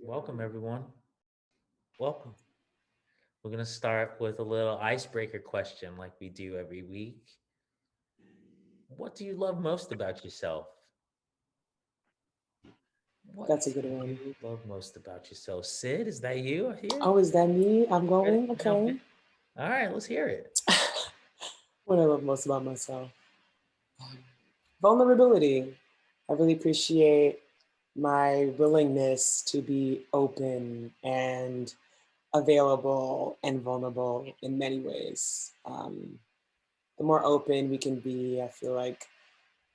Welcome, everyone. Welcome. We're going to start with a little icebreaker question like we do every week. What do you love most about yourself? What That's a good do one. you love most about yourself? Sid, is that you here? Oh, is that me? I'm Ready going? to jump Okay. in? All right, let's hear it. What I love most about myself. Vulnerability. I really appreciate my willingness to be open and available and vulnerable in many ways. The more open we can be, I feel like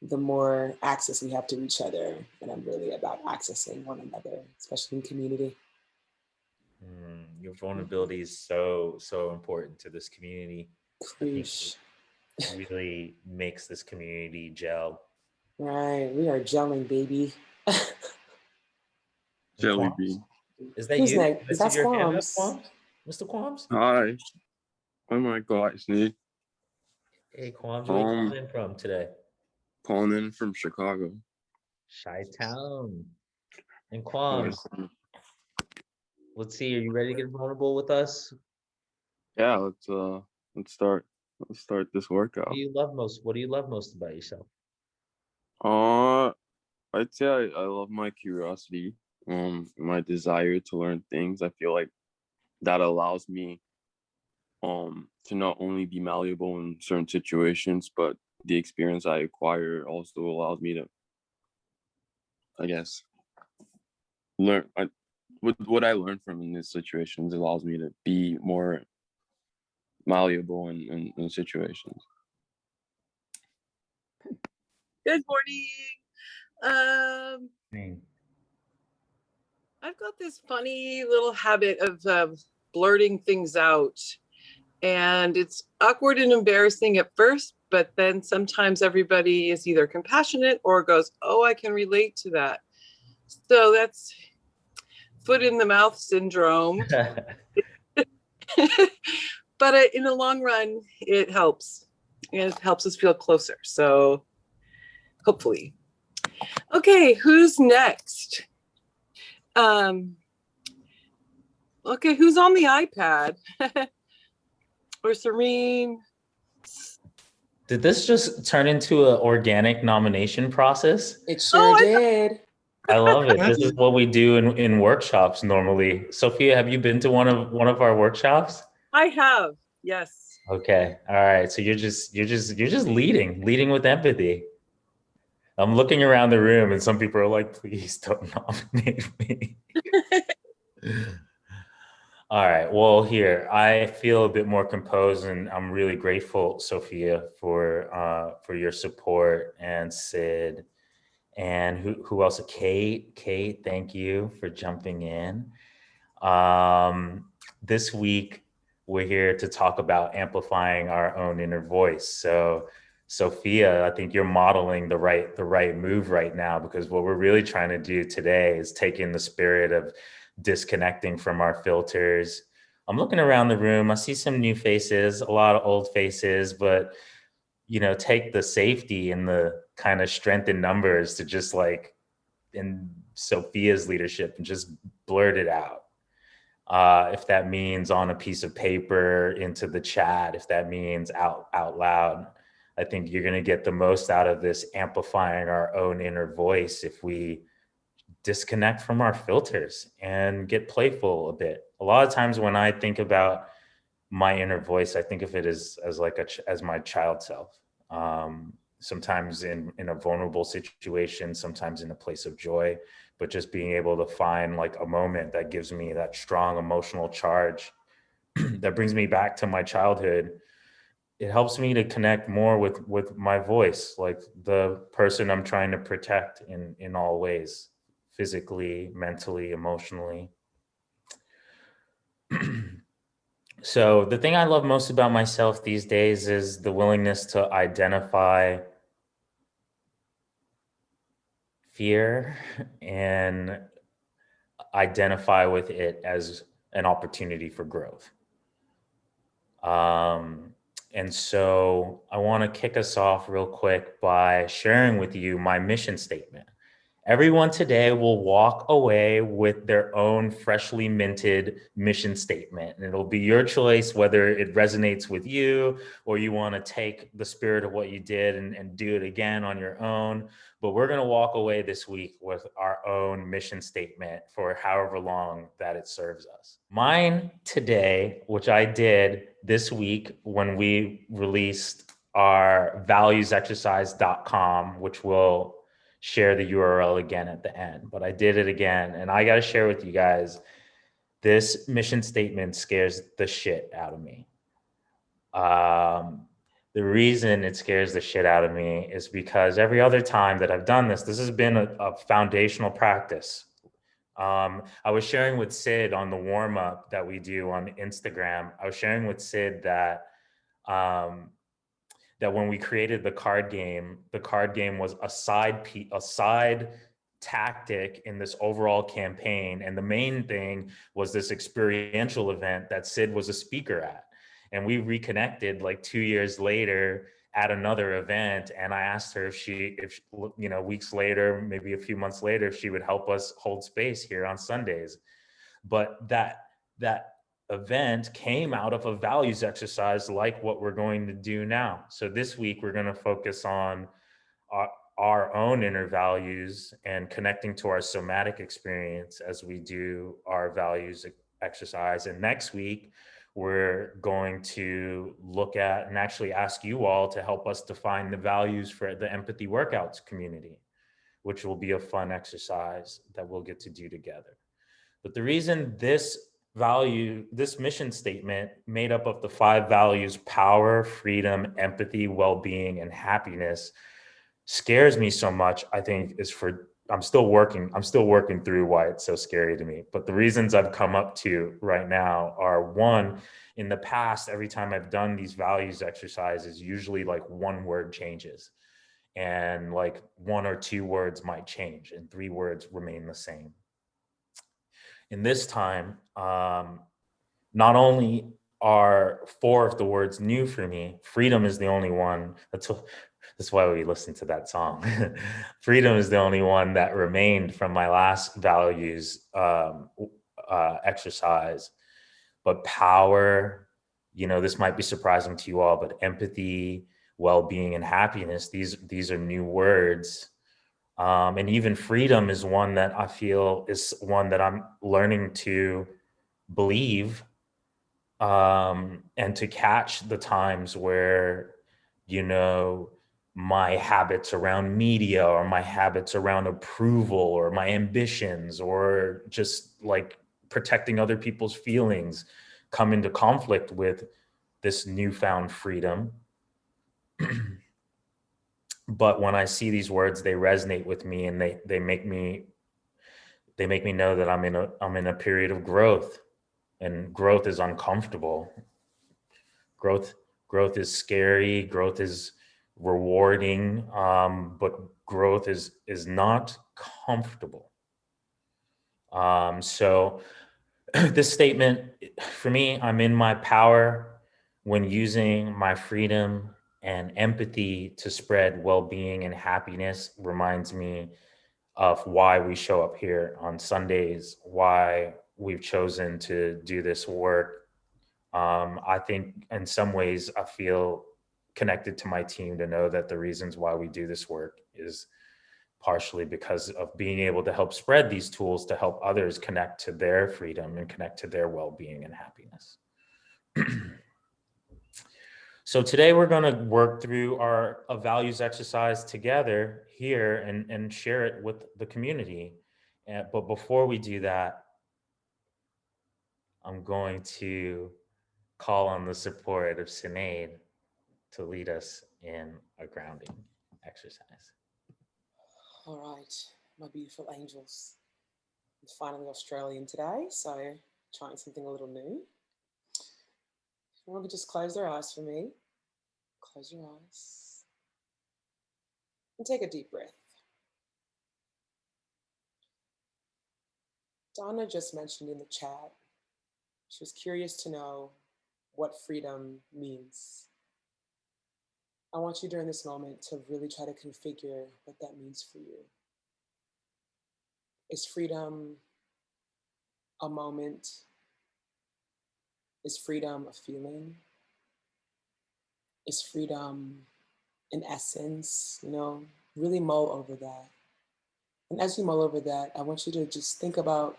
the more access we have to each other. And I'm really about accessing one another, especially in community. Your vulnerability is so important to this community. I think it Preach. really makes this community gel. Right. We are gelling, baby. And Jelly Quams, bean. is that Who's you? next? This is That's your hand up, Quams. Quams? Mr. Quams? Hi. Oh my God, Synead. Hey, Quams, where you Um, calling in from today? calling in from Chicago. Chi-Town. And Always. Quams, let's see, are you ready to get vulnerable with us? Yeah, let's start. Let's start this What do workout. you love most? What do you love most about yourself? Uh, I'd say I love my curiosity, my desire to learn things. I feel like that allows me to not only be malleable in certain situations, but the experience I acquire also allows me to, I guess, learn. What I learn from in these situations allows me to be more malleable in situations. Good morning. Hmm. I've got this funny little habit of blurting things out, and it's awkward and embarrassing at first, but then sometimes everybody is either compassionate or goes, "Oh, I can relate to that." So that's foot in the mouth syndrome. But in the long run, it helps. It helps us feel closer. So hopefully. Okay, who's next? Okay, who's on the iPad? Or Serene? Did this just turn into an organic nomination process? It sure did. I love it. This is what we do in workshops normally. Sophia, have you been to one of our workshops? I have, yes. Okay. All right. So you're just leading with empathy. I'm looking around the room and some people are like, please don't nominate me. All right. Well, here I feel a bit more composed, and I'm really grateful, Sophia, for your support, and Sid, and who else? Kate. Kate, thank you for jumping in. This week we're here to talk about amplifying our own inner voice. So, Sophia, I think you're modeling the right move right now, because what we're really trying to do today is take in the spirit of disconnecting from our filters. I'm looking around the room. I see some new faces, a lot of old faces, but take the safety and the kind of strength in numbers to just like in Sophia's leadership and just blurt it out. If that means on a piece of paper into the chat, if that means out loud, I think you're going to get the most out of this amplifying our own inner voice if we disconnect from our filters and get playful a bit. A lot of times when I think about my inner voice, I think of it as like as my child self. Sometimes in a vulnerable situation, sometimes in a place of joy, but just being able to find like a moment that gives me that strong emotional charge that brings me back to my childhood. It helps me to connect more with my voice, like the person I'm trying to protect in all ways, physically, mentally, emotionally. So the thing I love most about myself these days is the willingness to identify fear and identify with it as an opportunity for growth. Um, and so I want to kick us off real quick by sharing with you my mission statement. Everyone today will walk away with their own freshly minted mission statement. And it'll be your choice whether it resonates with you or you want to take the spirit of what you did and do it again on your own. But we're going to walk away this week with our own mission statement for however long that it serves us. Mine today, which I did this week when we released our valuesexercise.com, which will share the URL again at the end, but I did it again. And I got to share with you guys, this mission statement scares the shit out of me. The reason it scares the shit out of me is because every other time that I've done this has been a foundational practice. I was sharing with Sid on the warm up that we do on Instagram. I was sharing with Sid that that when we created the card game was a side tactic in this overall campaign. And the main thing was this experiential event that Sid was a speaker at. And we reconnected like 2 years later at another event. And I asked her if you know, weeks later, maybe a few months later, if she would help us hold space here on Sundays. But that event came out of a values exercise like what we're going to do now. So this week we're going to focus on our own inner values and connecting to our somatic experience as we do our values exercise. And next week we're going to look at and actually ask you all to help us define the values for the empathy workouts community, which will be a fun exercise that we'll get to do together. But the reason this mission statement made up of the 5 values, power, freedom, empathy, well-being, and happiness, scares me so much, I think is I'm still working through why it's so scary to me. But the reasons I've come up to right now are, one, in the past, every time I've done these values exercises, usually like one word changes and like 1 or 2 words might change and 3 words remain the same. In this time, not only are 4 of the words new for me, freedom is the only one. That's why we listened to that song. Freedom is the only one that remained from my last values exercise. But power, you know, this might be surprising to you all, but empathy, well-being, and happiness, these are new words. And even freedom is one that I feel is one that I'm learning to believe, and to catch the times where, you know, my habits around media or my habits around approval or my ambitions or just like protecting other people's feelings come into conflict with this newfound freedom. But when I see these words, they resonate with me and they make me know that I'm in a period of growth, and growth is uncomfortable. Growth is scary. Growth is rewarding, but growth is not comfortable. So this statement, for me, I'm in my power when using my freedom and empathy to spread well-being and happiness. Reminds me of why we show up here on Sundays, why we've chosen to do this work. I think in some ways I feel connected to my team to know that the reasons why we do this work is partially because of being able to help spread these tools to help others connect to their freedom and connect to their well-being and happiness. So today we're going to work through a values exercise together here and share it with the community. But before we do that, I'm going to call on the support of Synead to lead us in a grounding exercise. All right, my beautiful angels. I'm finally Australian today, so trying something a little new. Everyone could just close their eyes for me. Close your eyes. And take a deep breath. Donna just mentioned in the chat, she was curious to know what freedom means. I want you during this moment to really try to configure what that means for you. Is freedom a moment? Is freedom a feeling? Is freedom an essence? Really mull over that. And as you mull over that, I want you to just think about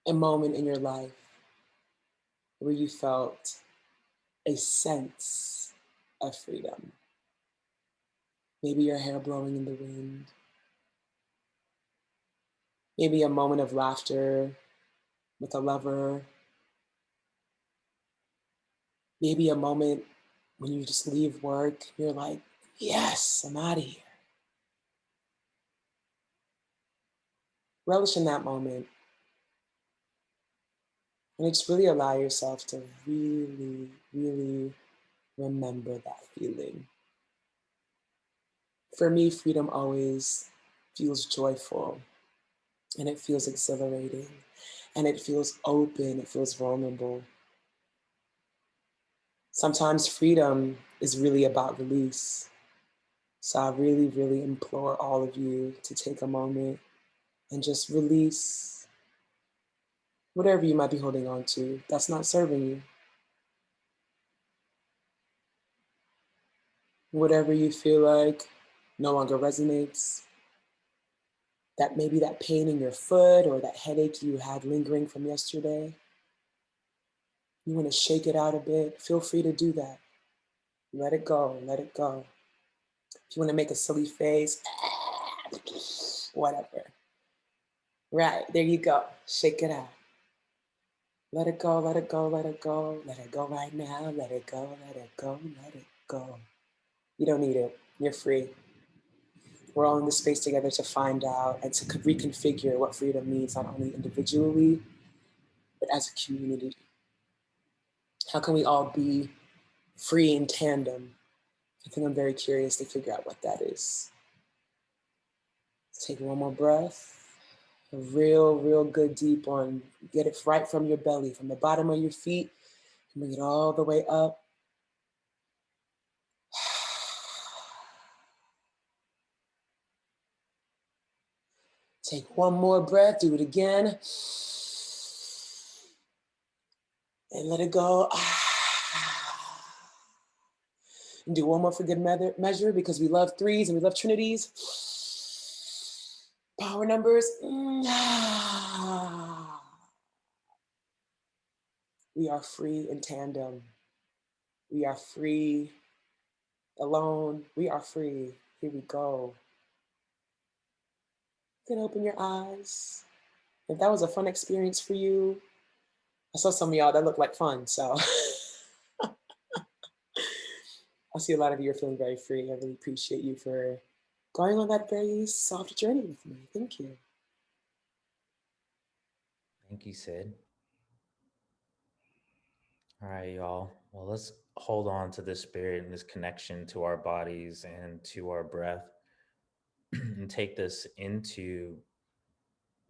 a moment in your life where you felt a sense of freedom. Maybe your hair blowing in the wind. Maybe a moment of laughter with a lover. Maybe a moment when you just leave work, you're like, yes, I'm out of here. Relish in that moment. And just really allow yourself to really, really remember that feeling. For me, freedom always feels joyful, and it feels exhilarating, and it feels open, it feels vulnerable. Sometimes freedom is really about release. So I really, really implore all of you to take a moment and just release whatever you might be holding on to that's not serving you. Whatever you feel like no longer resonates, that maybe that pain in your foot or that headache you had lingering from yesterday, you want to shake it out a bit, feel free to do that. Let it go, let it go. If you want to make a silly face, whatever. Right, there you go, shake it out. Let it go, let it go, let it go, let it go right now, let it go, let it go, let it go. You don't need it, you're free. We're all in this space together to find out and to reconfigure what freedom means, not only individually, but as a community. How can we all be free in tandem? I think I'm very curious to figure out what that is. Let's take one more breath. A real good deep one. Get it right from your belly, from the bottom of your feet, and bring it all the way up. Take one more breath, do it again. And let it go. And do one more for good measure because we love threes and we love trinities. Power numbers. We are free in tandem. We are free alone. We are free. Here we go. You can open your eyes. If that was a fun experience for you, I saw some of y'all that looked like fun, so. I see a lot of you are feeling very free. I really appreciate you for going on that very soft journey with me. Thank you. Thank you, Sid. All right, y'all. Well, let's hold on to this spirit and this connection to our bodies and to our breath and take this into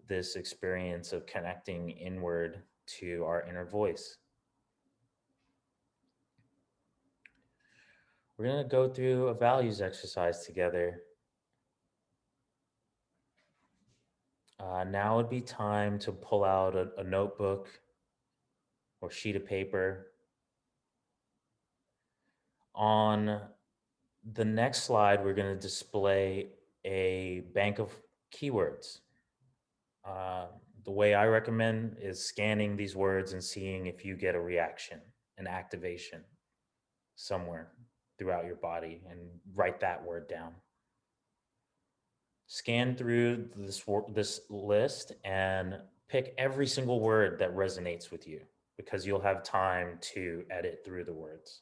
this experience of connecting inward to our inner voice. We're going to go through a values exercise together. Now would be time to pull out a notebook or sheet of paper. On the next slide, we're going to display a bank of keywords. The way I recommend is scanning these words and seeing if you get a reaction, an activation somewhere throughout your body, and write that word down. Scan through this list and pick every single word that resonates with you because you'll have time to edit through the words.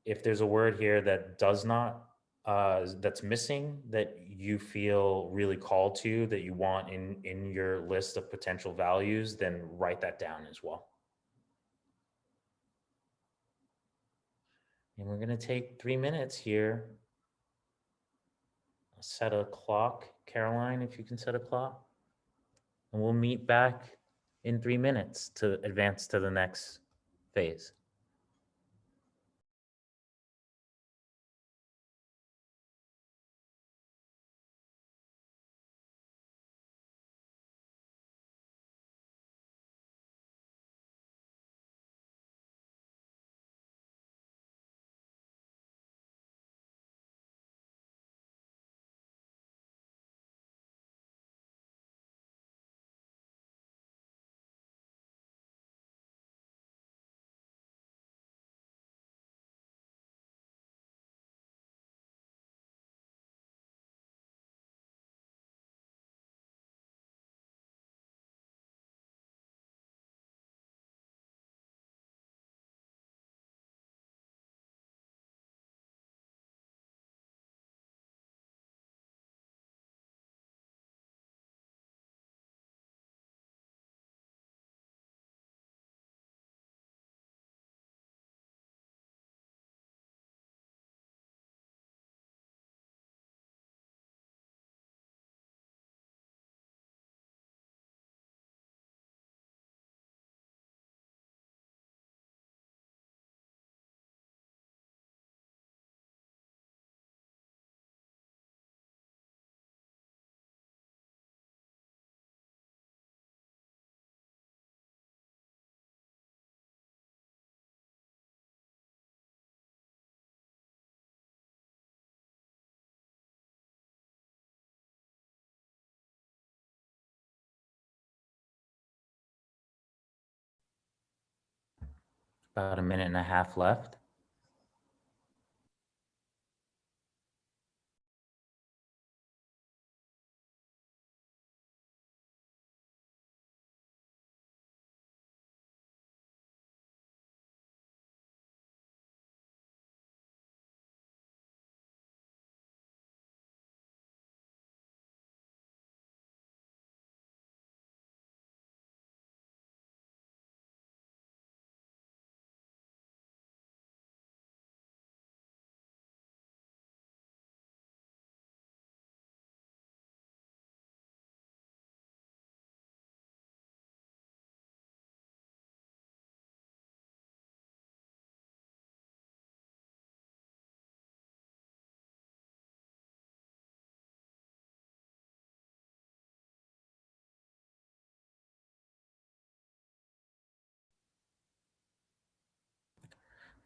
If there's a word here that does not, that's missing, that you feel really called to, that you want in your list of potential values, then write that down as well. And we're going to take 3 minutes here. Set a clock. Caroline, if you can set a clock. And we'll meet back in 3 minutes to advance to the next phase. About a minute and a half left.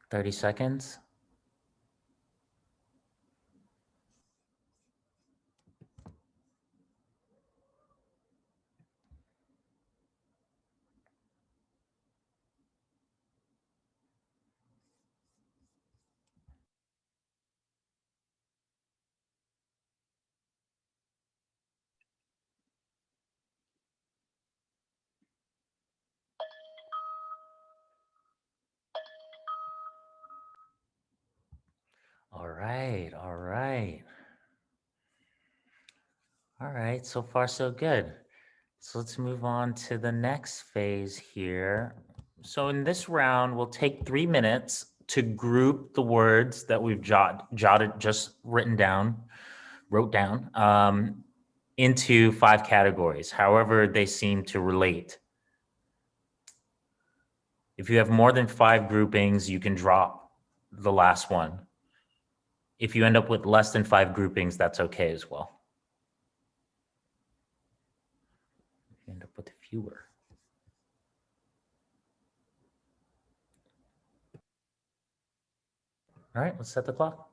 Thirty seconds. All right, all right. All right, so far so good. So let's move on to the next phase here. So in this round, we'll take 3 minutes to group the words that we've just wrote down, into 5 categories, however they seem to relate. If you have more than 5 groupings, you can drop the last one. If you end up with less than 5 groupings, that's okay as well. If you end up with fewer. All right, let's set the clock.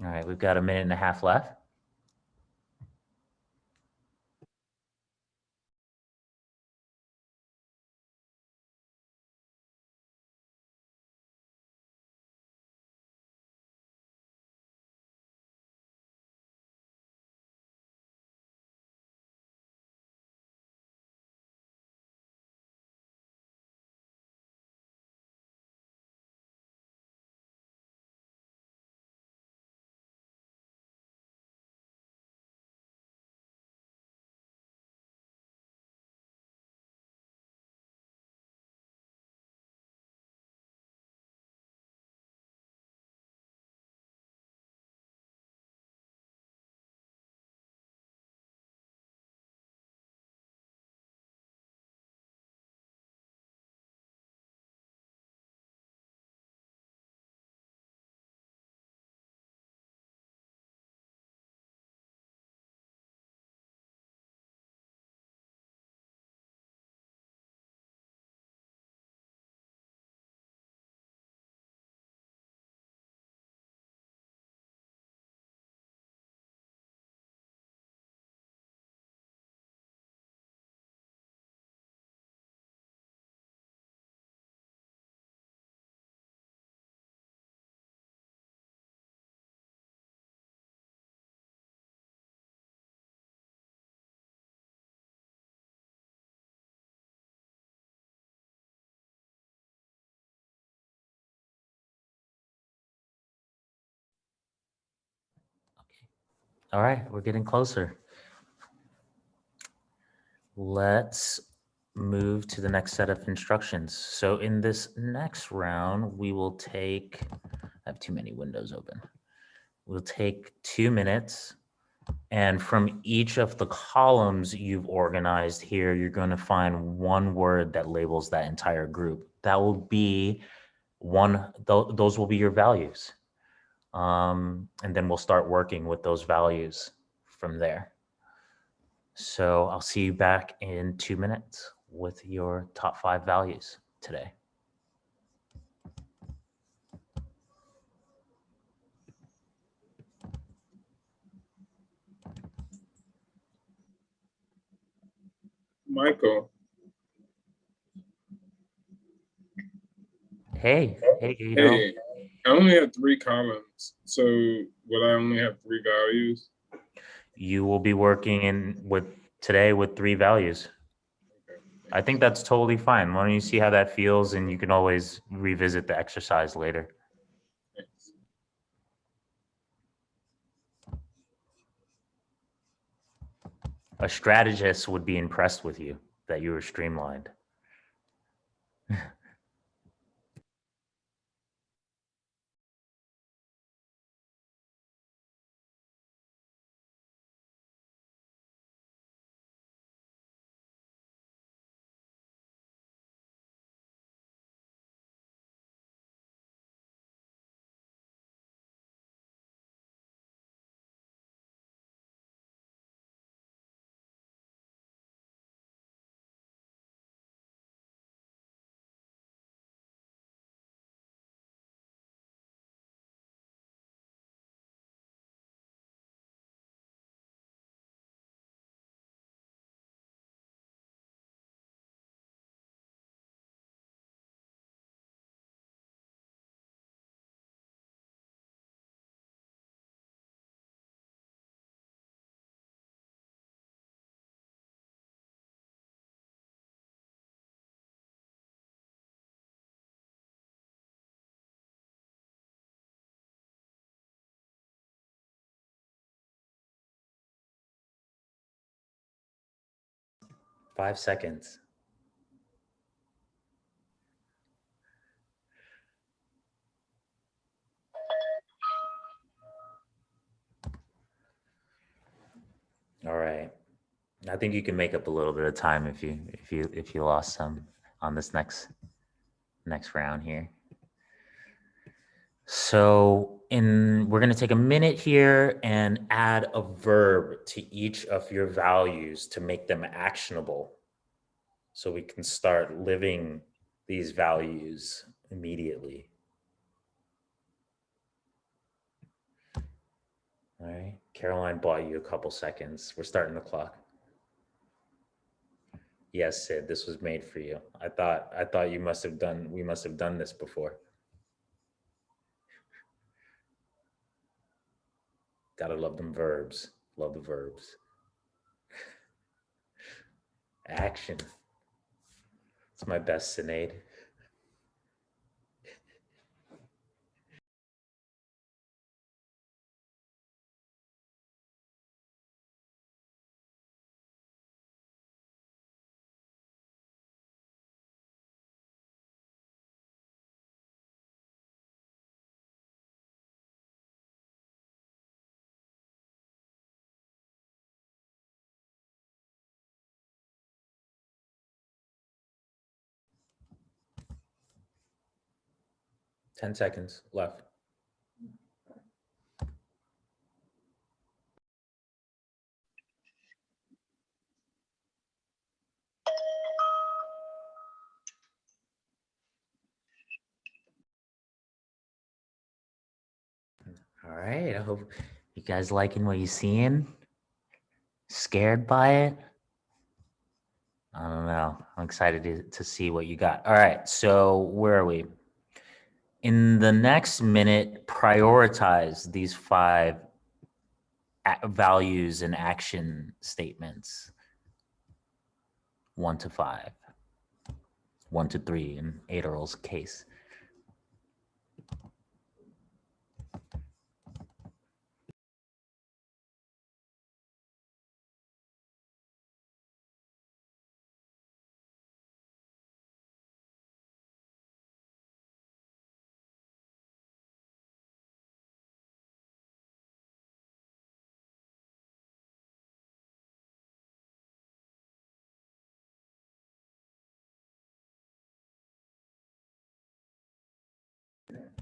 All right, we've got a minute and a half left. All right, we're getting closer. Let's move to the next set of instructions. So in this next round, we will take, I have too many windows open. We'll take 2 minutes, and from each of the columns you've organized here, you're going to find one word that labels that entire group. That will be those will be your values. And then we'll start working with those values from there. So I'll see you back in 2 minutes with your top 5 values today. Michael. Hey, you know, Hey, I only have 3 columns. So would I only have 3 values? you will be working today with 3 values. Okay. I think that's totally fine. Why don't you see how that feels, and you can always revisit the exercise later. Thanks. A strategist would be impressed with you that you were streamlined. 5 seconds. All right. I think you can make up a little bit of time if you lost some on this next round here. So we're going to take a minute here and add a verb to each of your values to make them actionable, so we can start living these values immediately. All right. Caroline bought you a couple seconds. We're starting the clock. Yes, Sid, this was made for you. I thought we must have done this before. Gotta love them verbs. Love the verbs. Action. It's my best, Synead. Ten seconds left. All right. I hope you guys liking what you're seeing. Scared by it? I don't know. I'm excited to see what you got. All right. So where are we? In the next minute, prioritize these 5 values and action statements. 1 to 5. 1 to 3 in Adarol's case.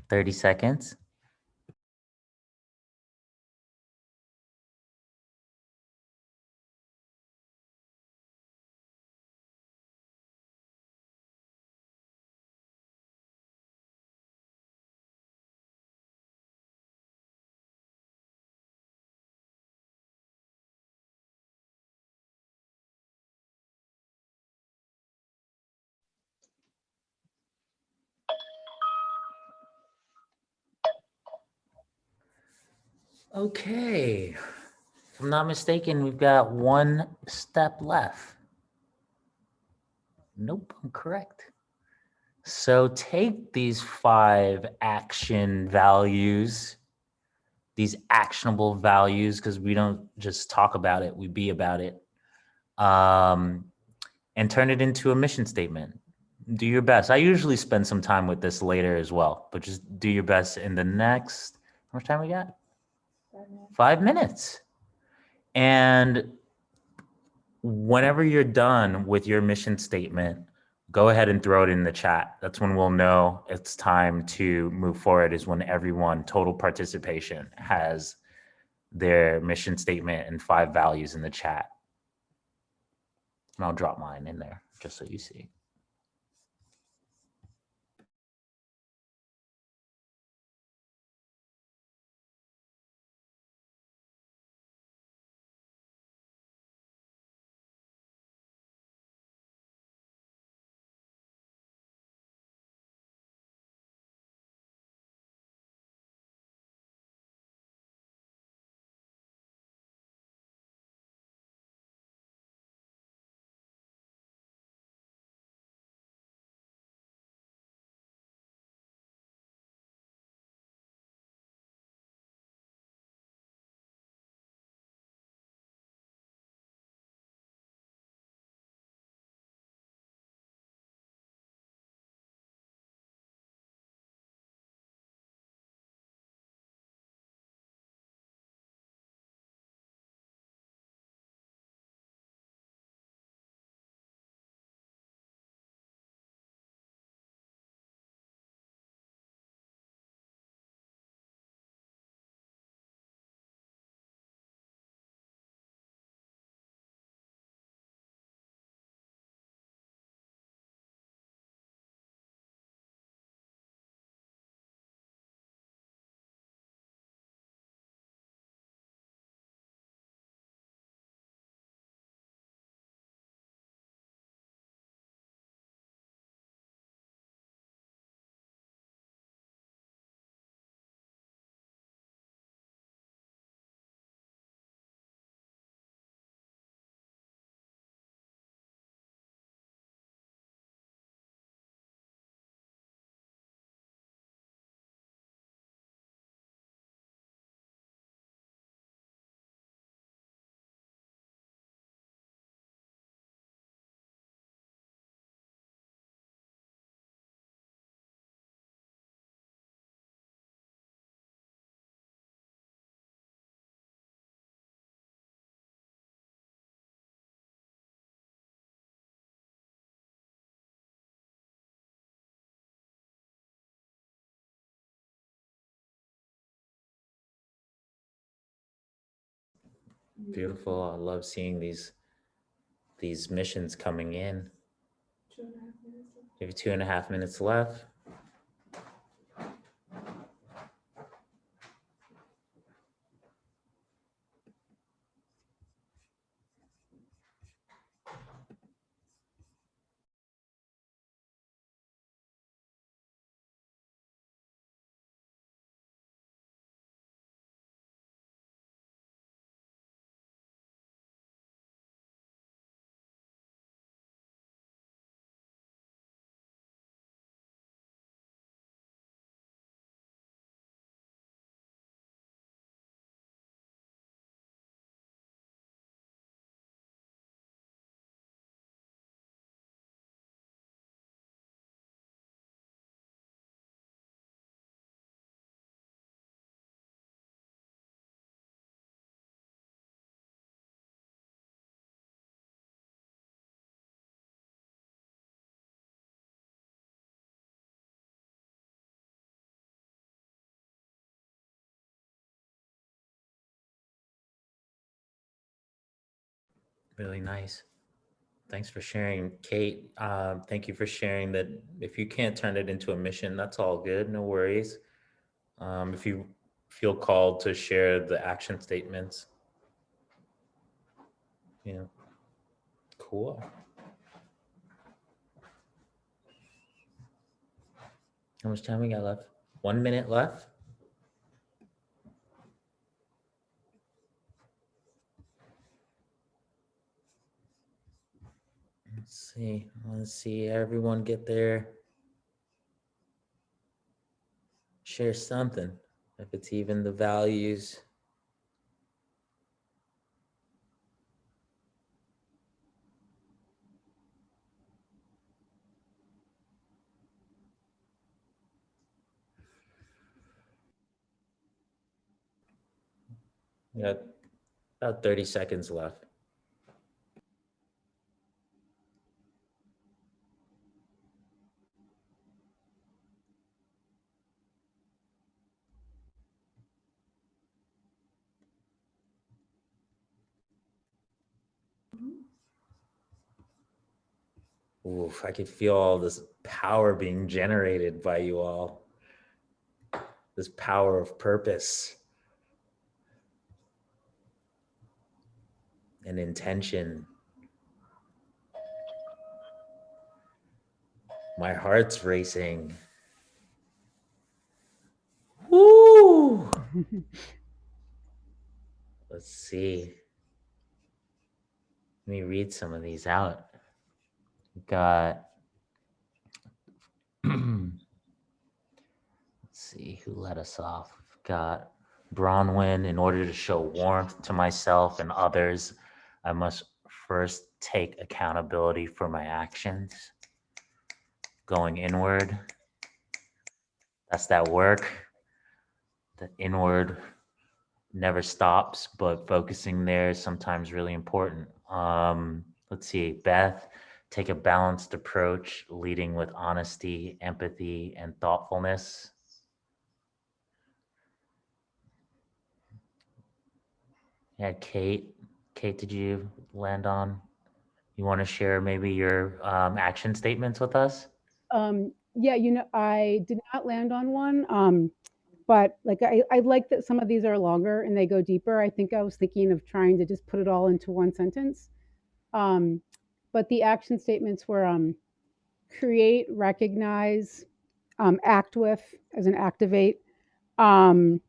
30 seconds. Okay. If I'm not mistaken, we've got one step left. Nope, I'm correct. So take these 5 action values, these actionable values, because we don't just talk about it, we be about it, and turn it into a mission statement. Do your best. I usually spend some time with this later as well, but just do your best in the next, how much time we got? 5 minutes. And whenever you're done with your mission statement, go ahead and throw it in the chat. That's when we'll know it's time to move forward, is when everyone, total participation, has their mission statement and 5 values in the chat. And I'll drop mine in there just so you see. Beautiful. I love seeing these missions coming in. Maybe 2.5 minutes left. Really nice. Thanks for sharing, Kate. Thank you for sharing that. If you can't turn it into a mission, that's all good. No worries. If you feel called to share the action statements, yeah, cool. How much time we got left? 1 minute left. Let's see everyone get there. Share something, if it's even the values. We got about 30 seconds left. Oof, I could feel all this power being generated by you all. This power of purpose and intention. My heart's racing. Woo! Let's see. Let me read some of these out. We've got, let's see who let us off. We've got Bronwyn. In order to show warmth to myself and others, I must first take accountability for my actions. Going inward. That's that work. The inward never stops, but focusing there is sometimes really important. Let's see, Beth, take a balanced approach, leading with honesty, empathy, and thoughtfulness. Yeah, Kate. Kate, did you land on? You want to share maybe your action statements with us? Yeah, I did not land on one. But like I like that some of these are longer and they go deeper. I think I was thinking of trying to just put it all into one sentence. Um, but the action statements were create, recognize, act with as an activate, um,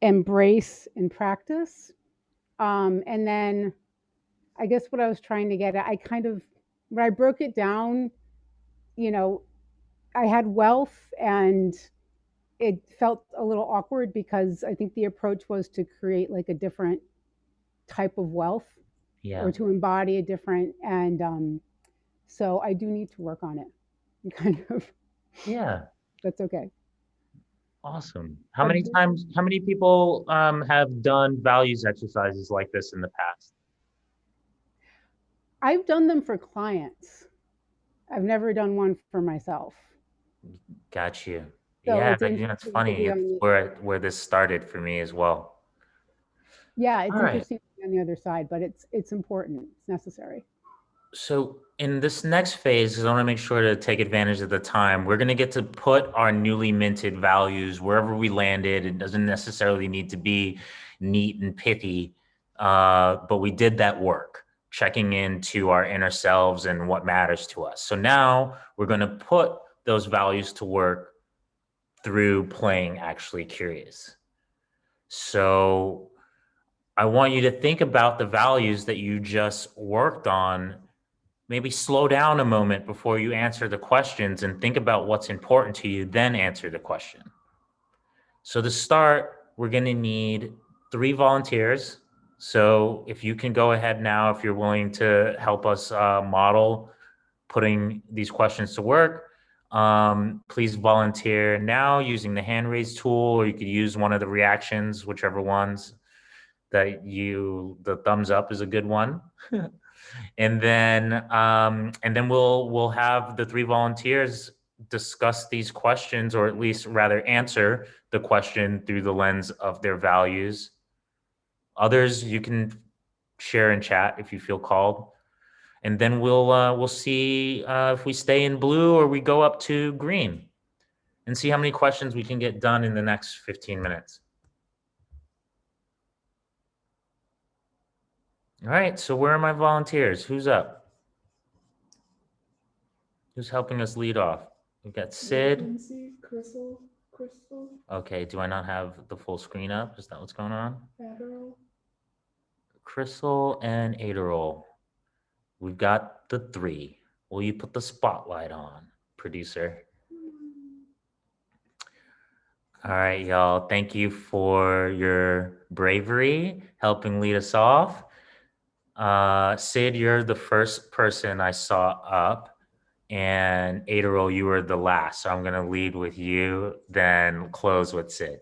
embrace and practice. And then I guess what I was trying to get at, when I broke it down, you know, I had wealth and it felt a little awkward because I think the approach was to create like a different type of wealth Yeah. or to embody a different, and so I do need to work on it. Kind of. Yeah. That's okay. Awesome. How many people have done values exercises like this in the past? I've done them for clients. I've never done one for myself. Got you. So Yeah, it's it's interesting to funny. be It's on the where this started for me as well. yeah, All it's right. interesting to be on the other side, but it's important. It's necessary. So in this next phase, 'cause I want to make sure to take advantage of the time, we're going to get to put our newly minted values wherever we landed. It doesn't necessarily need to be neat and pithy, but we did that work, checking into our inner selves and what matters to us. So now we're going to put those values to work through playing Actually Curious. So I want you to think about the values that you just worked on. Maybe slow down a moment before you answer the questions and think about what's important to you, then answer the question. So to start, we're going to need 3 volunteers. So if you can go ahead now, if you're willing to help us model putting these questions to work, please volunteer now using the hand raise tool, or you could use one of the reactions, whichever ones the thumbs up is a good one. And then we'll have the 3 volunteers discuss these questions, or at least rather answer the question through the lens of their values. Others, you can share in chat if you feel called. And then we'll see if we stay in blue or we go up to green and see how many questions we can get done in the next 15 minutes. All right, so where are my volunteers? Who's up? Who's helping us lead off? We've got Sid. Lindsay, Crystal. Okay, do I not have the full screen up? Is that what's going on? Adderall. Crystal and Adderall. We've got the three. Will you put the spotlight on, producer? All right, y'all. Thank you for your bravery, helping lead us off. Sid, you're the first person I saw up, and Adderall, you were the last. So I'm gonna lead with you, then close with Sid.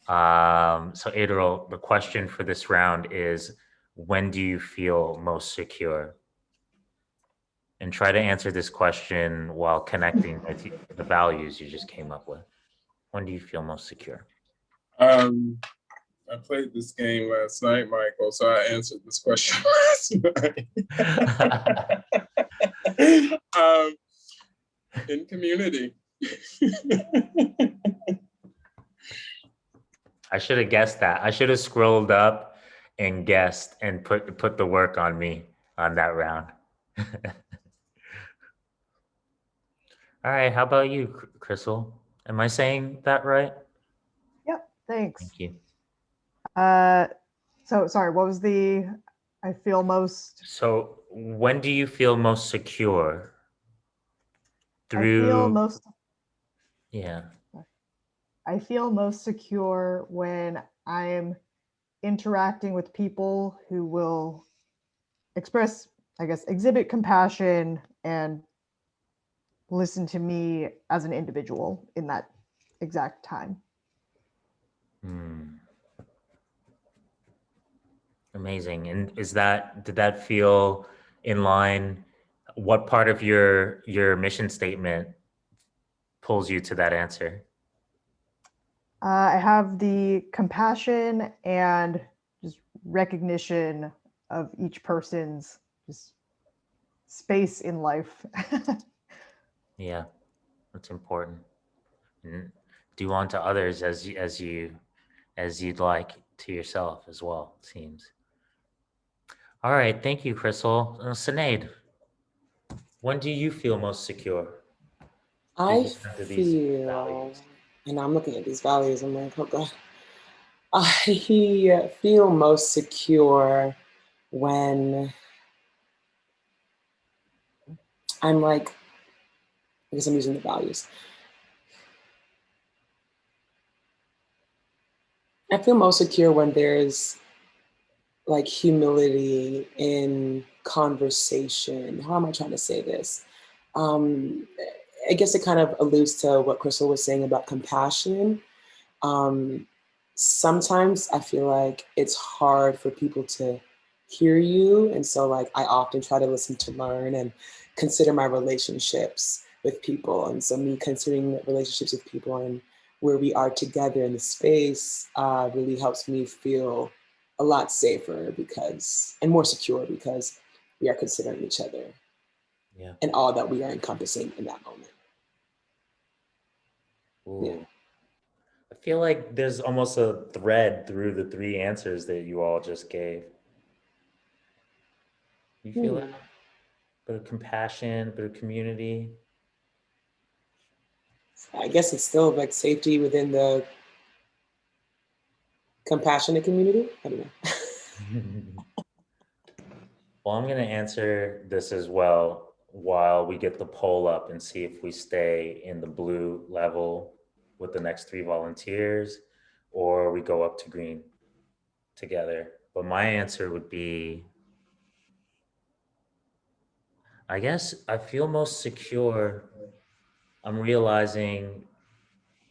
So Adderall, the question for this round is, when do you feel most secure? And try to answer this question while connecting with the values you just came up with. When do you feel most secure? I played this game last night, Michael, so I answered this question last night. In community. I should have guessed that. I should have scrolled up and guessed and put the work on me on that round. All right, how about you, Crystal? Am I saying that right? Yep, thanks. Thank you. So sorry, what was the I feel most? So when do you feel most secure? I feel most. Yeah. I feel most secure when I'm interacting with people who will express, I guess, exhibit compassion and listen to me as an individual in that exact time. Amazing. And did that feel in line? What part of your mission statement pulls you to that answer? I have the compassion and just recognition of each person's just space in life. Yeah, that's important. And do unto others as you'd like to yourself as well, it seems. All right, thank you, Crystal. Synead, when do you feel most secure? I feel, and I'm looking at these values, I'm like, oh God. I feel most secure when I'm like, I guess I'm using the values. I feel most secure when there's like humility in conversation. How am I trying to say this? I guess it kind of alludes to what Crystal was saying about compassion. Sometimes I feel like it's hard for people to hear you. And so like, I often try to listen to learn and consider my relationships with people. And so me considering relationships with people and where we are together in the space really helps me feel a lot safer and more secure because we are considering each other and all that we are encompassing in that moment. Ooh. Yeah. I feel like there's almost a thread through the three answers that you all just gave. You feel that? A bit of compassion, a bit of community. I guess it's still like safety within the compassionate community. I don't know. Well, I'm going to answer this as well while we get the poll up and see if we stay in the blue level with the next three volunteers or we go up to green together. But my answer would be, I guess I feel most secure. I'm realizing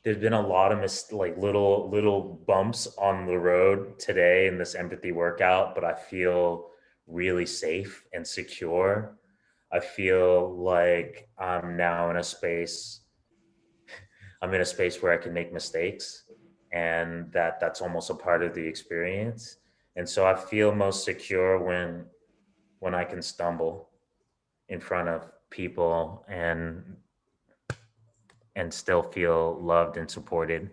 there's been a lot of little bumps on the road today in this empathy workout, but I feel really safe and secure. I feel like I'm now in a space. I'm in a space where I can make mistakes, and that's almost a part of the experience. And so I feel most secure when I can stumble in front of people and still feel loved and supported.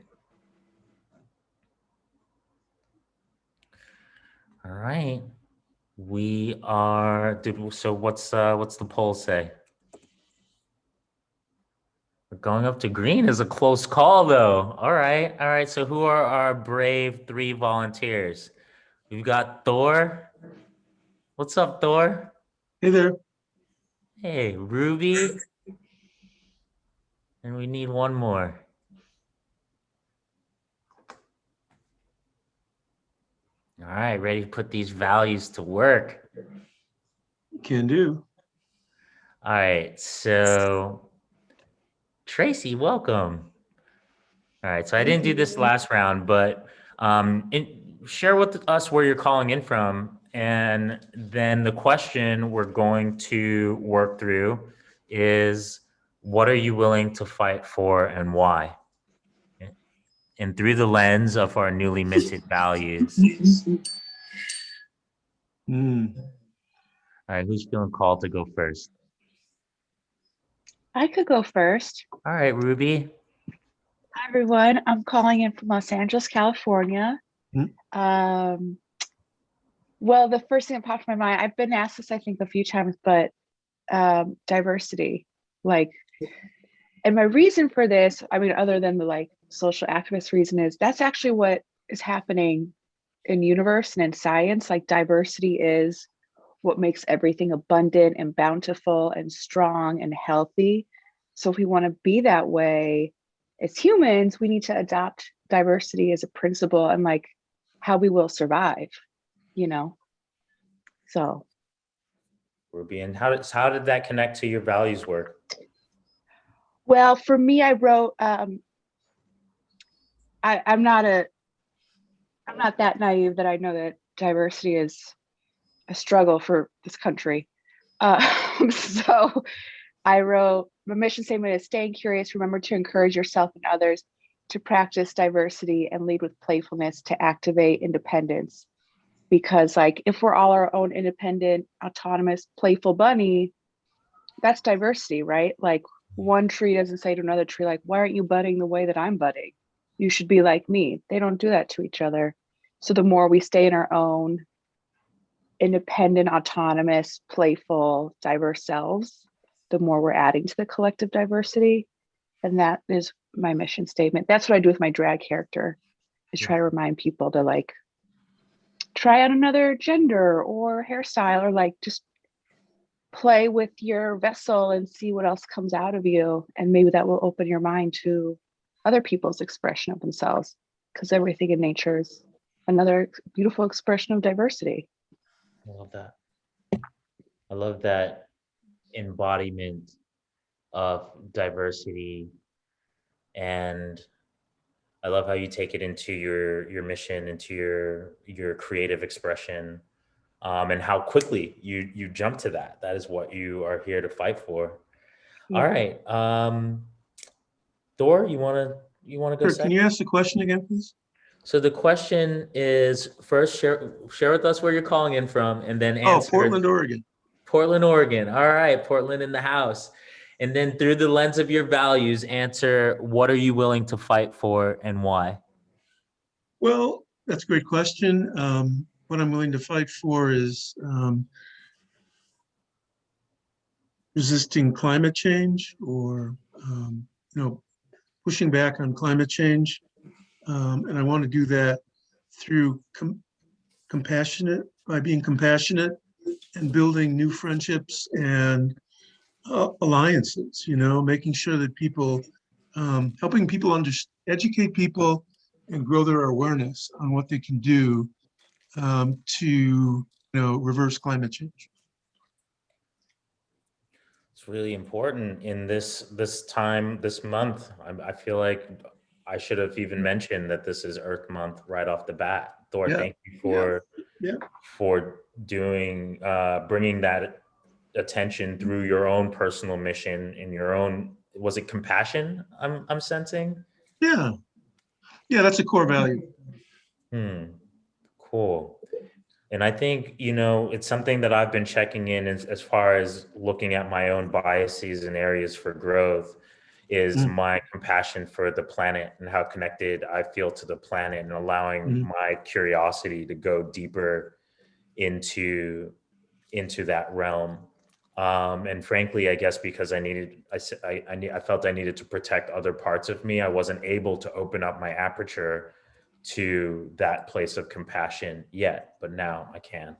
All right. We are, so what's the poll say? Going up to green is a close call though. All right. All right. So who are our brave 3 volunteers? We've got Thor. What's up, Thor? Hey there. Hey, Ruby. And we need one more. All right, ready to put these values to work. Can do. All right, so Tracy, welcome. All right, so I didn't do this last round, but share with us where you're calling in from, and then the question we're going to work through is, what are you willing to fight for and why? And through the lens of our newly minted values. Mm. All right, who's feeling called to go first? I could go first. All right, Ruby. Hi, everyone. I'm calling in from Los Angeles, California. Mm. Well, the first thing that popped in my mind, I've been asked this, I think, a few times, but diversity, and my reason for this, I mean, other than the social activist reason, is that's actually what is happening in universe and in science. Diversity is what makes everything abundant and bountiful and strong and healthy. So if we want to be that way as humans, we need to adopt diversity as a principle and how we will survive, so. Ruby, and how did that connect to your values work? Well, for me, I wrote, I'm not that naive that I know that diversity is a struggle for this country. So I wrote, my mission statement is staying curious, remember to encourage yourself and others to practice diversity and lead with playfulness to activate independence. Because if we're all our own independent, autonomous, playful bunny, that's diversity, right? One tree doesn't say to another tree, why aren't you budding the way that I'm budding? You should be like me. They don't do that to each other. So the more we stay in our own independent, autonomous, playful, diverse selves, the more we're adding to the collective diversity. And that is my mission statement. That's what I do with my drag character, is try to remind people to try out another gender or hairstyle, or just play with your vessel and see what else comes out of you. And maybe that will open your mind to other people's expression of themselves, because everything in nature is another beautiful expression of diversity. I love that. I love that embodiment of diversity, and I love how you take it into your mission, into your creative expression, and how quickly you jump to that. That is what you are here to fight for. Yeah. All right, Thor, you wanna go Sure. second? Can you ask the question again, please? So the question is, first share with us where you're calling in from, and then answer. Portland, Oregon. Portland, Oregon. All right, Portland in the house. And then through the lens of your values, answer, what are you willing to fight for and why? Well, that's a great question. What I'm willing to fight for is resisting climate change, or pushing back on climate change. And I want to do that through being compassionate and building new friendships and alliances, making sure that people, helping people educate people and grow their awareness on what they can do to reverse climate change. It's really important in this time, this month. I feel like I should have even mentioned that this is Earth Month right off the bat. Thor, thank you for doing bringing that attention through your own personal mission in your own, was it compassion I'm sensing? Yeah, that's a core value. Cool. And I think, you know, it's something that I've been checking in as far as looking at my own biases and areas for growth is Mm, my compassion for the planet and how connected I feel to the planet and allowing mm, my curiosity to go deeper into that realm. And frankly, I guess because I felt I needed to protect other parts of me, I wasn't able to open up my aperture to that place of compassion yet, but now I can.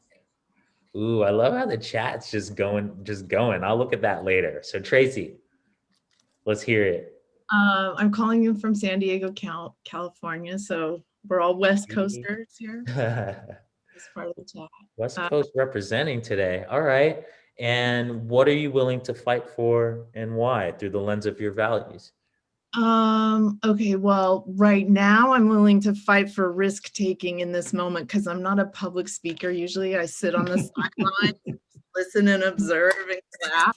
Ooh, I love how the chat's just going, just going. I'll look at that later. So Tracy, let's hear it. I'm calling you from San Diego, California. So we're all West Coasters here. As part of the chat. West Coast representing today. All right. And what are you willing to fight for and why through the lens of your values? Okay, well, right now I'm willing to fight for risk taking in this moment because I'm not a public speaker. Usually I sit on the sidelines, listen and observe and clap.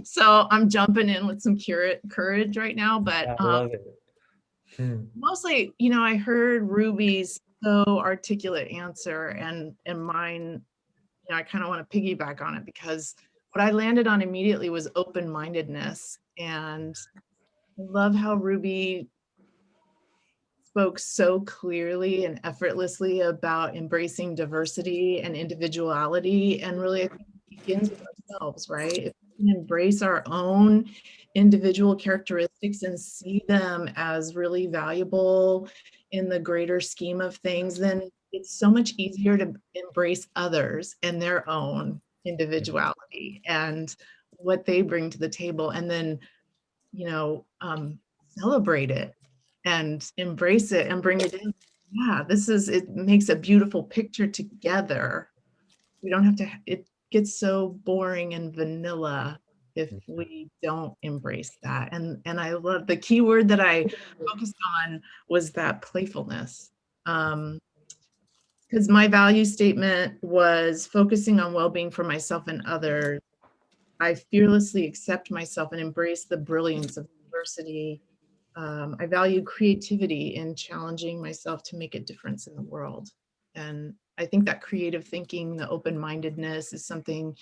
So I'm jumping in with some courage right now, but I love it. mostly, you know, I heard Ruby's so articulate answer and mine, you know, I kind of want to piggyback on it because what I landed on immediately was open-mindedness. And I love how Ruby spoke so clearly and effortlessly about embracing diversity and individuality. And really, I think it begins with ourselves, right? If we can embrace our own individual characteristics and see them as really valuable in the greater scheme of things, then it's so much easier to embrace others and their own individuality and what they bring to the table. And then, you know, celebrate it and embrace it and bring it in. Yeah, it makes a beautiful picture together. We don't have to, it gets so boring and vanilla if we don't embrace that. And I love the key word that I focused on was that playfulness. Because my value statement was focusing on well-being for myself and others. I fearlessly accept myself and embrace the brilliance of diversity. I value creativity in challenging myself to make a difference in the world. And I think that creative thinking, the open-mindedness is something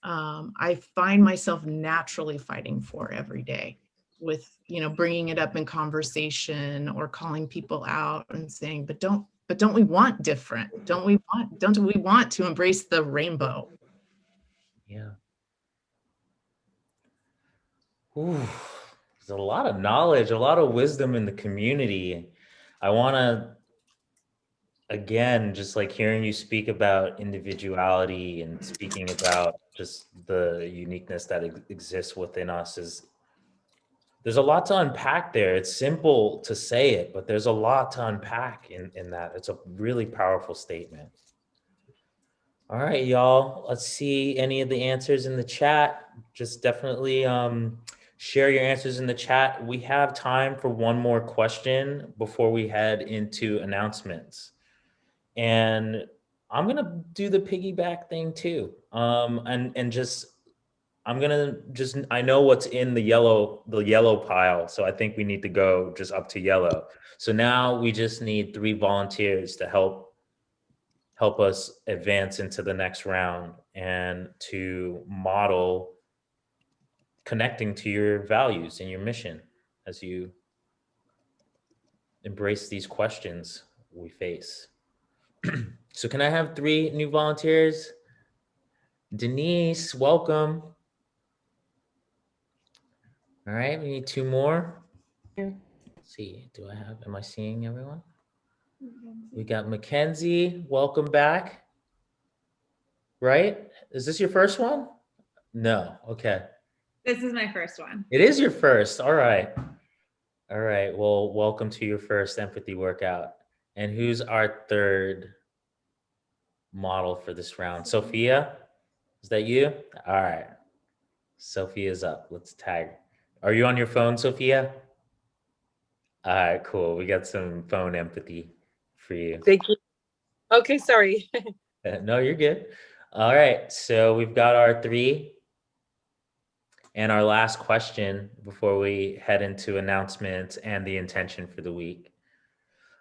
I find myself naturally fighting for every day with, you know, bringing it up in conversation or calling people out and saying, but don't we want different? Don't we want to embrace the rainbow? Yeah. Ooh, there's a lot of knowledge, a lot of wisdom in the community. I want to, again, just like hearing you speak about individuality and speaking about just the uniqueness that exists within us is there's a lot to unpack there. It's simple to say it, but there's a lot to unpack in that. It's a really powerful statement. All right, y'all. Let's see any of the answers in the chat. Just definitely share your answers in the chat. We have time for one more question before we head into announcements. And I'm gonna do the piggyback thing too. And just I'm gonna just I know what's in the yellow pile, so I think we need to go just up to yellow. So now we just need 3 volunteers to help us advance into the next round and to model connecting to your values and your mission as you embrace these questions we face. So can I have 3 new volunteers? Denise, welcome. All right, we need 2 more. Let's see, am I seeing everyone? We got Mackenzie, welcome back. Right? Is this your first one? No, okay. This is my first one. It is your first, all right. All right, well, welcome to your first empathy workout. And who's our 3rd model for this round? Sophia, is that you? All right, Sophia's up, let's tag. Are you on your phone, Sophia? All right, cool. We got some phone empathy for you. Thank you. Okay, sorry. No, you're good. All right, so we've got our 3. And our last question before we head into announcements and the intention for the week.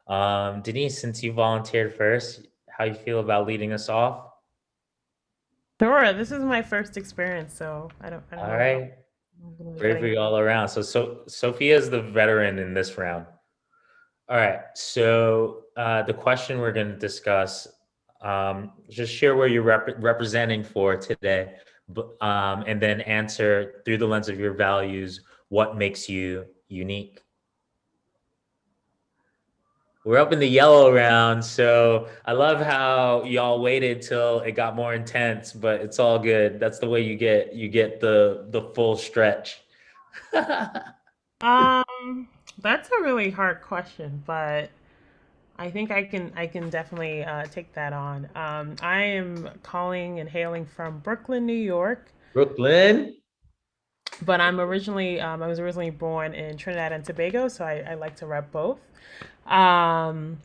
Denise, since you volunteered first, how you feel about leading us off? Sure, this is my first experience, so I don't All know how right. I'm gonna be getting Bravery all around. So Sophia's the veteran in this round. All right. So the question we're going to discuss, just share where you're representing for today, and then answer through the lens of your values, what makes you unique. We're up in the yellow round, so I love how y'all waited till it got more intense, but it's all good. That's the way you get the full stretch. That's a really hard question, but I think I can definitely take that on. I am calling and hailing from Brooklyn, New York, Brooklyn. but I was originally born in Trinidad and Tobago, so I like to rep both. Um,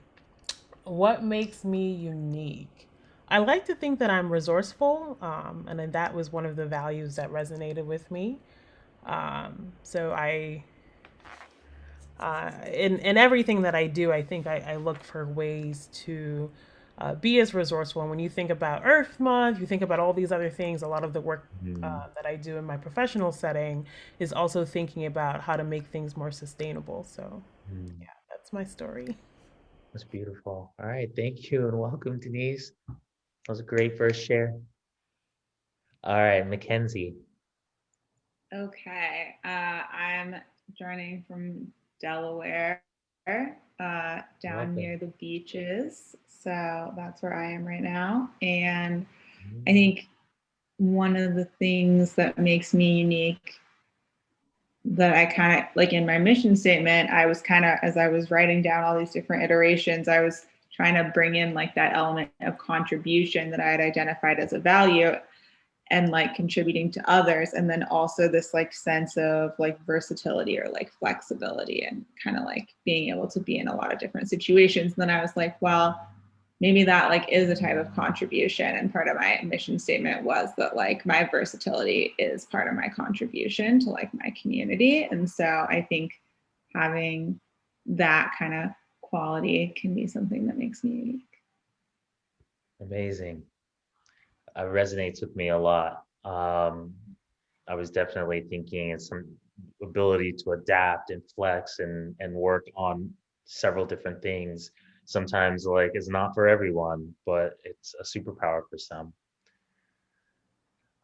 what makes me unique? I like to think that I'm resourceful, and then that was one of the values that resonated with me. So in everything that I do, I think I look for ways to be as resourceful. And when you think about Earth Month, you think about all these other things. A lot of the work that I do in my professional setting is also thinking about how to make things more sustainable. So, yeah, that's my story. That's beautiful. All right. Thank you and welcome, Denise. That was a great first share. All right, Mackenzie. Okay, I'm joining from Delaware, down near the beaches. So that's where I am right now. And I think one of the things that makes me unique that I kind of like in my mission statement, I was kind of, as I was writing down all these different iterations, I was trying to bring in like that element of contribution that I had identified as a value and like contributing to others. And then also this like sense of like versatility or like flexibility and kind of like being able to be in a lot of different situations. And then I was like, well, maybe that like is a type of contribution. And part of my mission statement was that like my versatility is part of my contribution to like my community. And so I think having that kind of quality can be something that makes me unique. Amazing. It resonates with me a lot. I was definitely thinking it's some ability to adapt and flex and work on several different things. Sometimes like it's not for everyone, but it's a superpower for some.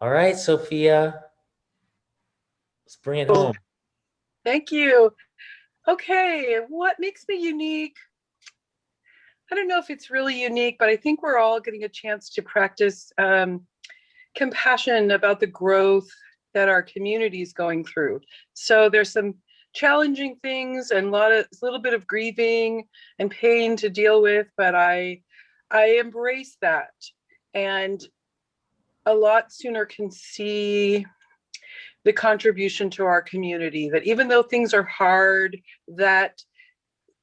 All right, Sophia, let's bring it home. Thank you. Okay, what makes me unique? I don't know if it's really unique, but I think we're all getting a chance to practice compassion about the growth that our community is going through. So there's some challenging things and a little bit of grieving and pain to deal with, but I embrace that and a lot sooner can see the contribution to our community, that even though things are hard, that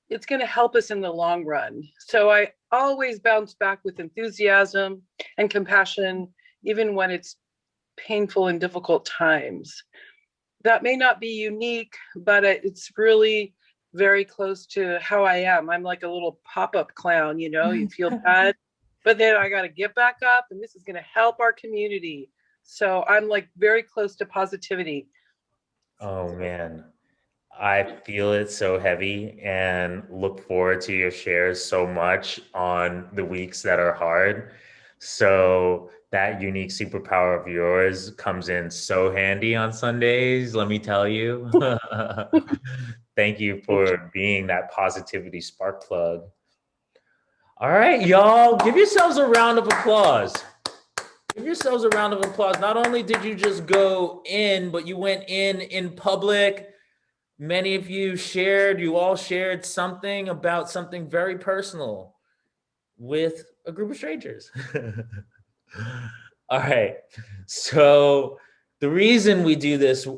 it's going to help us in the long run. So I always bounce back with enthusiasm and compassion, even when it's painful and difficult times. That may not be unique, but it's really very close to how I am. I'm like a little pop-up clown, you know, you feel bad, but then I got to get back up and this is going to help our community. So I'm like very close to positivity. Oh man, I feel it so heavy and look forward to your shares so much on the weeks that are hard. So that unique superpower of yours comes in so handy on Sundays, let me tell you. Thank you for being that positivity spark plug. All right, y'all, give yourselves a round of applause. Give yourselves a round of applause. Not only did you just go in, but you went in public. Many of you all shared something about something very personal with a group of strangers. All right. So the reason we do this,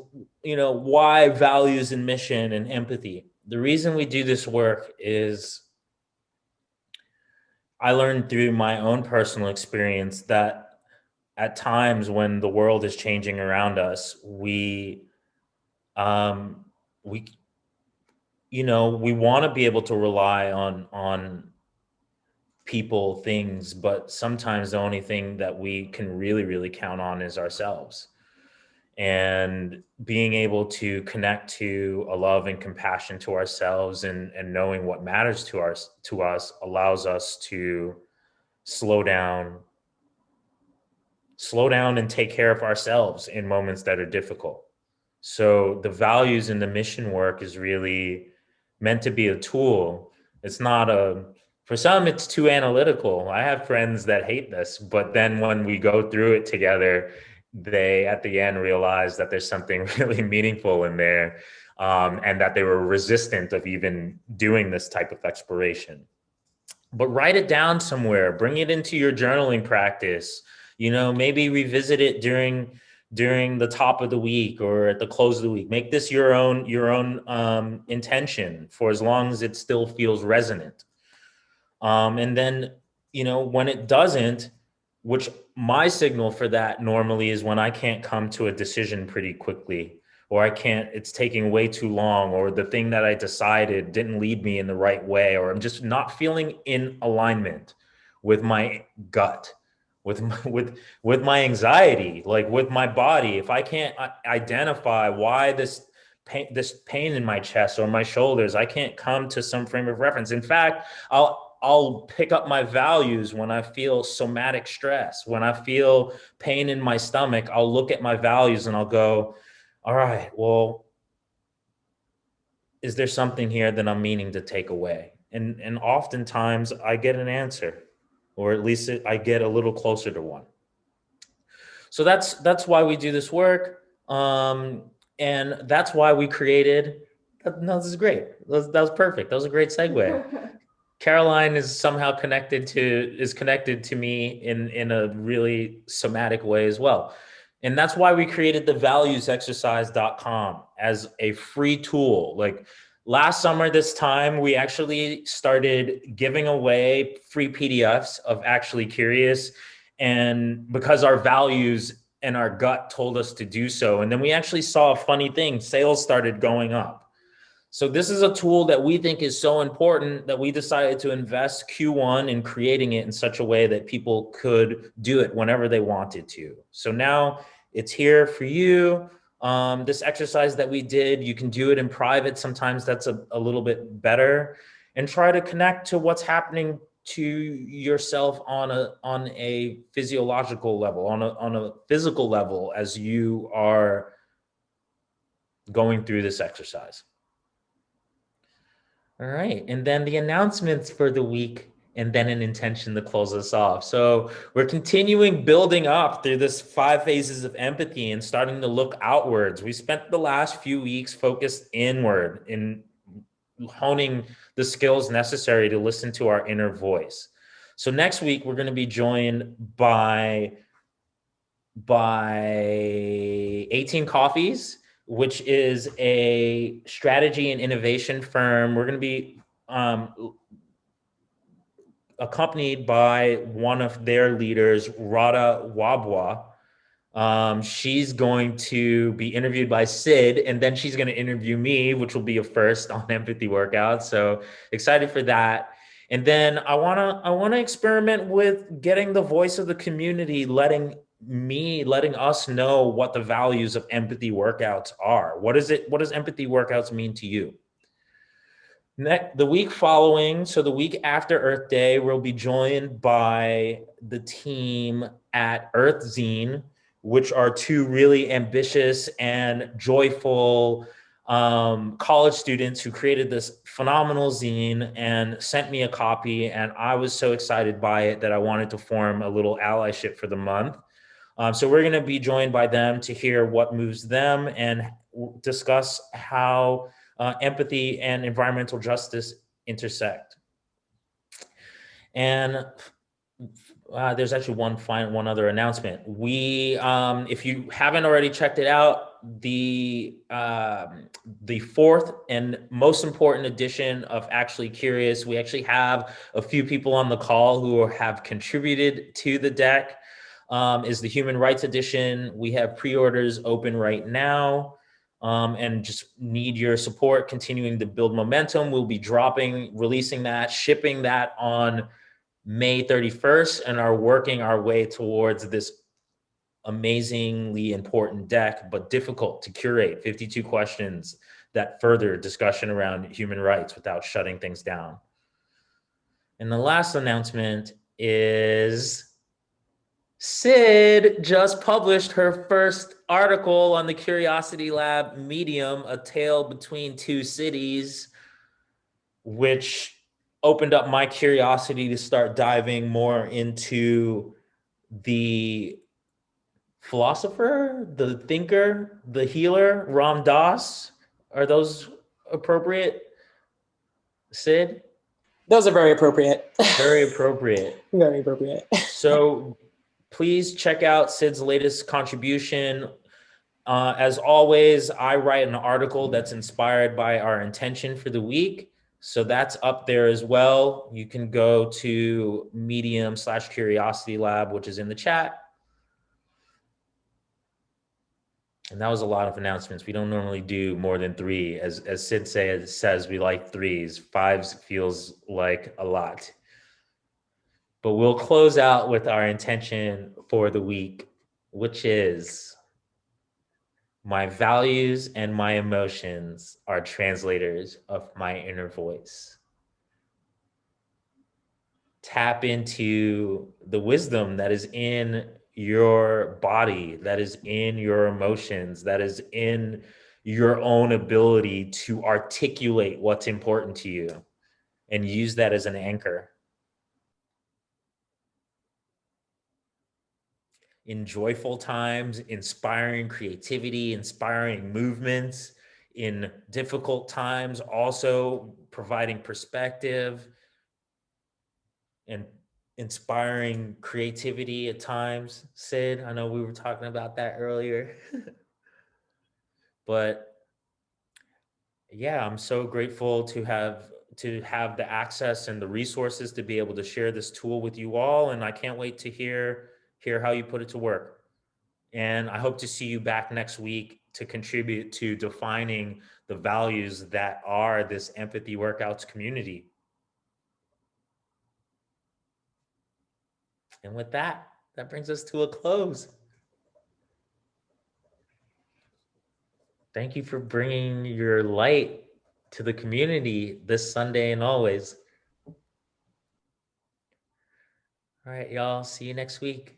why values and mission and empathy, the reason we do this work is I learned through my own personal experience that at times when the world is changing around us, we we want to be able to rely on people, things, but sometimes the only thing that we can really, really count on is ourselves. And being able to connect to a love and compassion to ourselves, and knowing what matters to us allows us to slow down and take care of ourselves in moments that are difficult. So the values and the mission work is really meant to be a tool. It's not for some, it's too analytical. I have friends that hate this, but then when we go through it together, they at the end realize that there's something really meaningful in there, and that they were resistant of even doing this type of exploration. But write it down somewhere, bring it into your journaling practice, maybe revisit it during the top of the week or at the close of the week. Make this your own intention for as long as it still feels resonant. And then, when it doesn't, which my signal for that normally is when I can't come to a decision pretty quickly, or it's taking way too long, or the thing that I decided didn't lead me in the right way, or I'm just not feeling in alignment with my gut, with my anxiety, like with my body. If I can't identify why this pain in my chest or my shoulders, I can't come to some frame of reference. In fact, I'll pick up my values when I feel somatic stress. When I feel pain in my stomach, I'll look at my values and I'll go, all right, well, is there something here that I'm meaning to take away? And oftentimes I get an answer, or at least I get a little closer to one. So that's why we do this work. And that's why we created, no, this is great. That was perfect. That was a great segue. Caroline is somehow connected to me in a really somatic way as well. And that's why we created the valuesexercise.com as a free tool. Like last summer, this time, we actually started giving away free PDFs of Actually Curious. And because our values and our gut told us to do so. And then we actually saw a funny thing. Sales started going up. So this is a tool that we think is so important that we decided to invest Q1 in creating it in such a way that people could do it whenever they wanted to. So now it's here for you. This exercise that we did, you can do it in private. Sometimes that's a little bit better, and try to connect to what's happening to yourself on a physiological level, on a physical level as you are going through this exercise. All right. And then the announcements for the week, and then an intention to close us off. So we're continuing building up through this 5 phases of empathy and starting to look outwards. We spent the last few weeks focused inward in honing the skills necessary to listen to our inner voice. So next week, we're going to be joined by 18 Coffees, which is a strategy and innovation firm. We're going to be accompanied by one of their leaders, Radha Wabwa. She's going to be interviewed by Sid, and then she's going to interview me, which will be a first on Empathy Workout. So excited for that. And then I want to experiment with getting the voice of the community, letting us know what the values of empathy workouts are. What does empathy workouts mean to you? The week following, so the week after Earth Day, we'll be joined by the team at Earth Zine, which are 2 really ambitious and joyful college students who created this phenomenal zine and sent me a copy. And I was so excited by it that I wanted to form a little allyship for the month. So we're going to be joined by them to hear what moves them and discuss how empathy and environmental justice intersect. And there's actually one other announcement. We, if you haven't already checked it out, the 4th and most important edition of Actually Curious, we actually have a few people on the call who have contributed to the deck, is the Human Rights Edition. We have pre-orders open right now. And just need your support continuing to build momentum. We'll be releasing that, shipping that on May 31st and are working our way towards this amazingly important deck, but difficult to curate 52 questions that further discussion around human rights without shutting things down. And the last announcement is Syd just published her first article on the Curiosity Lab Medium, A Tale Between Two Cities, which opened up my curiosity to start diving more into the philosopher, the thinker, the healer, Ram Dass. Are those appropriate, Syd? Those are very appropriate. Very appropriate. Very appropriate. So please check out Syd's latest contribution. As always, I write an article that's inspired by our intention for the week. So that's up there as well. You can go to Medium/Curiosity Lab, which is in the chat. And that was a lot of announcements. We don't normally do more than 3. As Syd says, we like 3s. 5s feels like a lot. But we'll close out with our intention for the week, which is my values and my emotions are translators of my inner voice. Tap into the wisdom that is in your body, that is in your emotions, that is in your own ability to articulate what's important to you, and use that as an anchor. In joyful times, inspiring creativity, inspiring movements. In difficult times, also providing perspective and inspiring creativity at times. Syd, I know we were talking about that earlier. But yeah, I'm so grateful to have the access and the resources to be able to share this tool with you all. And I can't wait to hear how you put it to work. And I hope to see you back next week to contribute to defining the values that are this Empathy Workouts community. And with that, that brings us to a close. Thank you for bringing your light to the community this Sunday and always. All right, y'all. See you next week.